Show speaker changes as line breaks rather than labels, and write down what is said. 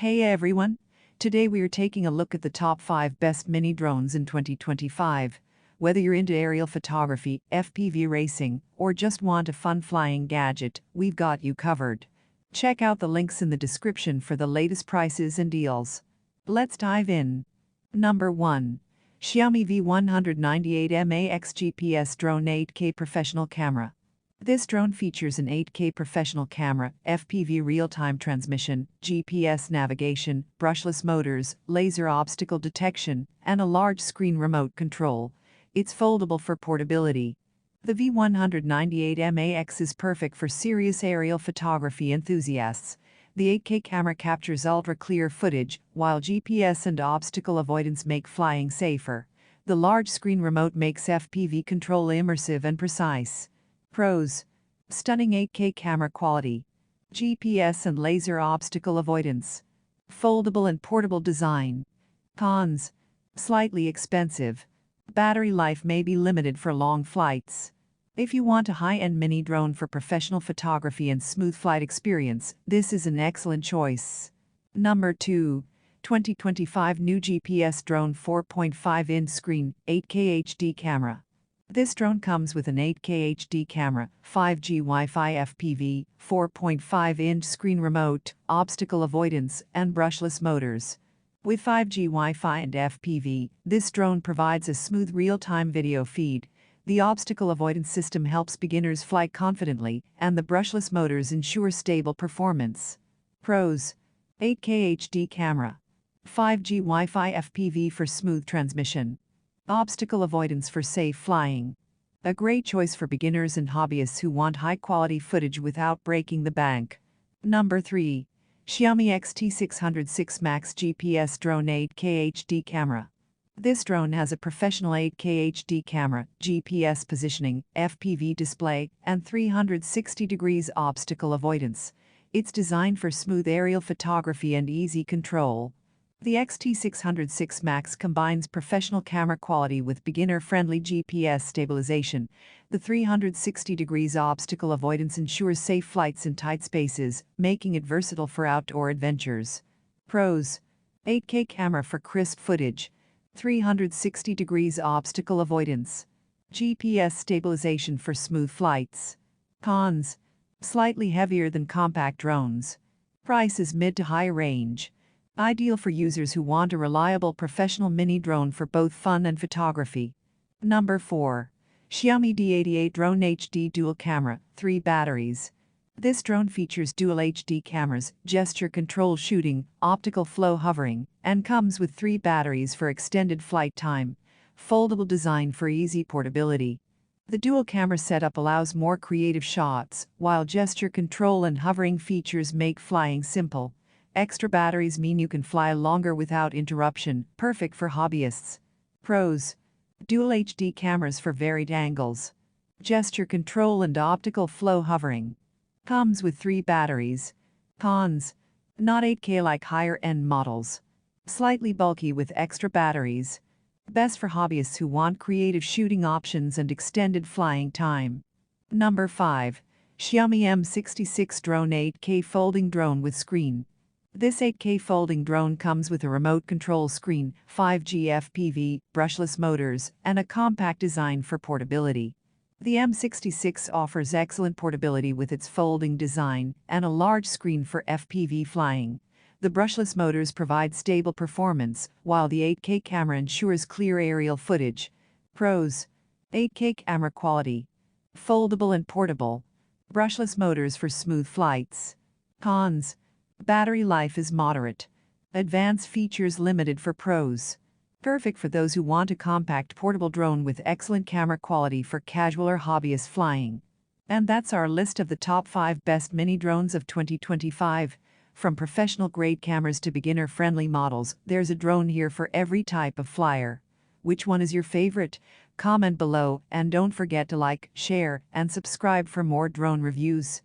Hey everyone! Today we are taking a look at the top 5 best mini drones in 2025. Whether you're into aerial photography, FPV racing, or just want a fun flying gadget, we've got you covered. Check out the links in the description for the latest prices and deals. Let's dive in. Number 1. Xiaomi V198MAX GPS Drone 8K Professional Camera. This drone features an 8K professional camera, FPV real-time transmission, GPS navigation, brushless motors, laser obstacle detection, and a large screen remote control. It's foldable for portability. The V198MAX is perfect for serious aerial photography enthusiasts. The 8K camera captures ultra-clear footage, while GPS and obstacle avoidance make flying safer. The large screen remote makes FPV control immersive and precise. Pros: stunning 8K camera quality, GPS and laser obstacle avoidance, foldable and portable design. Cons: slightly expensive. Battery life may be limited for long flights. If you want a high-end mini drone for professional photography and smooth flight experience, this is an excellent choice. Number 2. 2025 New GPS Drone 4.5-inch screen, 8K HD camera. This drone comes with an 8K HD camera, 5G Wi-Fi FPV, 4.5-inch screen remote, obstacle avoidance, and brushless motors. With 5G Wi-Fi and FPV, this drone provides a smooth real-time video feed. The obstacle avoidance system helps beginners fly confidently, and the brushless motors ensure stable performance. Pros: 8K HD camera, 5G Wi-Fi FPV for smooth transmission, obstacle avoidance for safe flying. A great choice for beginners and hobbyists who want high-quality footage without breaking the bank. Number 3. Xiaomi XT606 Max GPS Drone 8K HD Camera. This drone has a professional 8K HD camera, GPS positioning, FPV display, and 360 degrees obstacle avoidance. It's designed for smooth aerial photography and easy control. The XT606 Max combines professional camera quality with beginner-friendly GPS stabilization. The 360 degrees obstacle avoidance ensures safe flights in tight spaces, making it versatile for outdoor adventures. Pros: 8K camera for crisp footage, 360 degrees obstacle avoidance, GPS stabilization for smooth flights. Cons: slightly heavier than compact drones. Price is mid to high range. Ideal for users who want a reliable professional mini drone for both fun and photography. Number 4. Xiaomi D88 Drone HD Dual Camera, 3 batteries. This drone features dual HD cameras, gesture control shooting, optical flow hovering, and comes with 3 batteries for extended flight time. Foldable design for easy portability. The dual camera setup allows more creative shots, while gesture control and hovering features make flying simple. Extra batteries mean you can fly longer without interruption, perfect for hobbyists. Pros: dual HD cameras for varied angles, gesture control and optical flow hovering. Comes with 3 batteries. Cons: not 8K like higher-end models. Slightly bulky with extra batteries. Best for hobbyists who want creative shooting options and extended flying time. Number 5. Xiaomi M66 Drone 8K Folding Drone with Screen. This 8K folding drone comes with a remote control screen, 5G FPV, brushless motors, and a compact design for portability. The M66 offers excellent portability with its folding design and a large screen for FPV flying. The brushless motors provide stable performance, while the 8K camera ensures clear aerial footage. Pros: 8K camera quality, foldable and portable, brushless motors for smooth flights. Cons: battery life is moderate. Advanced features limited for pros. Perfect for those who want a compact portable drone with excellent camera quality for casual or hobbyist flying. And that's our list of the top 5 best mini drones of 2025. From professional-grade cameras to beginner-friendly models, there's a drone here for every type of flyer. Which one is your favorite? Comment below, and don't forget to like, share, and subscribe for more drone reviews.